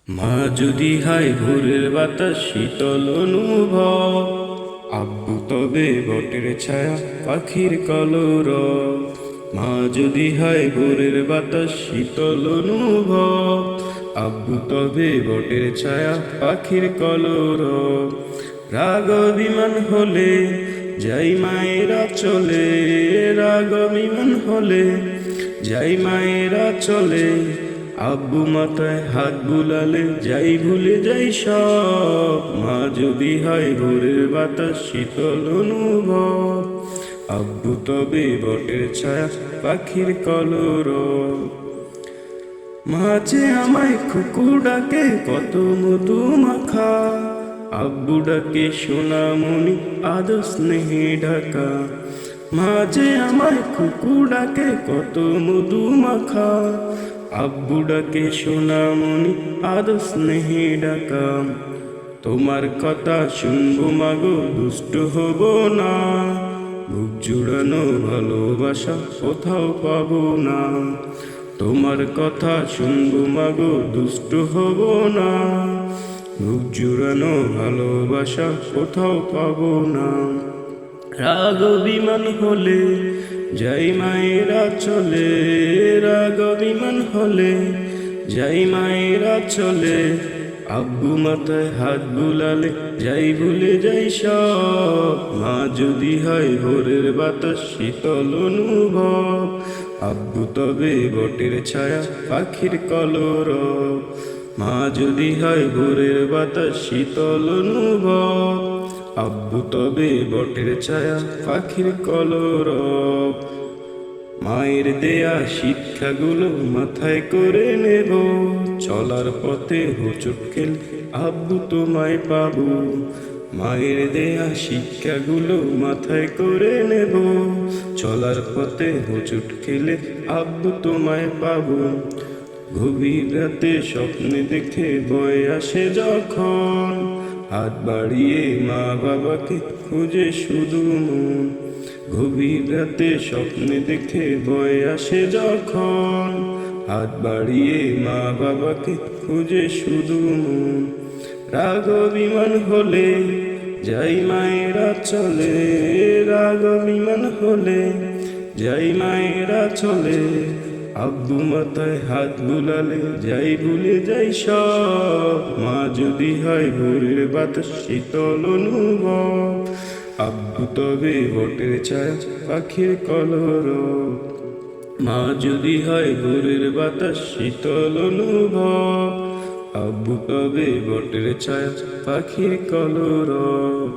মা যদি হয় ভোরের বাতাস শীতল অনুভব, আব্বু তবে বটের ছায়া পাখির কলরব। মা যদি হয় ভোরের বাতাস শীতল অনুভব, আব্বু তবে বটের ছায়া পাখির কলরব। রাগ বিমান হলে যাই মায়েরা চলে, রাগ বিমান হলে যাই মায়েরা চলে। আব্বু মাথায় হাত বুলালে যাই ভুলে যাই সব। মা যদি হয় ভোরের বাতাস শীতল অনুভব, আব্বু তবে বটের ছায়া পাখির কলরব। মাঝে আমায় খুকু ডাকে কত মধু মাখা, আব্বু ডাকে সোনামণি আদর স্নেহে ঢাকা। মাঝে আমায় খুকু ডাকে কত মধু মাখা, আব্বু ডাকে সোনামণি আদর স্নেহে ঢাকা। তোমার কথা শুনবো মাগো দুষ্ট হব না, বুক জুড়ানো ভালোবাসা কোথাও পাবো না। তোমার কথা শুনবো মাগো দুষ্ট হব না, বুক জুড়ানো ভালোবাসা কোথাও পাবো না। রাগ বিমান হলে যাই মায়েরা চলে, রাগ বিমান হলে যাই মায়েরা চলে। আব্বু মাথায় হাত বুলালে যাই ভুলে যাই সব। মা যদি হয় ভোরের বাতাস শীতল অনুভব, আব্বু তবে বটের ছায়া পাখির কলরব। মা যদি হয় ভোরের বাতাস শীতল অনুভব, আব্বু তবে বটের ছায়া পাখির কলরব। মায়ের দেয়া শিক্ষাগুলো মাথায় করে নেব, চলার পথে হোঁচট খেল আব্বু তোমায় পাবো। মায়ের দেয়া শিক্ষাগুলো মাথায় করে নেব, চলার পথে হোঁচট খেলে আব্বু তোমায় পাবো। গভীর রাতে স্বপ্নে দেখে ভয় আসে যখন, হাত বাড়িয়ে মা বাবাকে খুঁজে শুধু মন। গভীর রাতে স্বপ্নে দেখে ভয় আসে যখন, হাত বাড়িয়ে মা বাবাকে খুঁজে শুধু মন। রাগ বিমান হলে যাই মায়েরা চলে, রাগ বিমান হলে যাই মায়েরা চলে। আব্বু মাথায় হাত বুলালে যাই ভুলে যাই সব। মা যদি হয় ভোরের বাতাস শীতল অনুভব, আব্বু তবে বটের ছায়া পাখির কলরব। মা যদি হয় ভোরের বাতাস শীতল অনুভব, আব্বু তবে বটের ছায়া পাখির কলরব।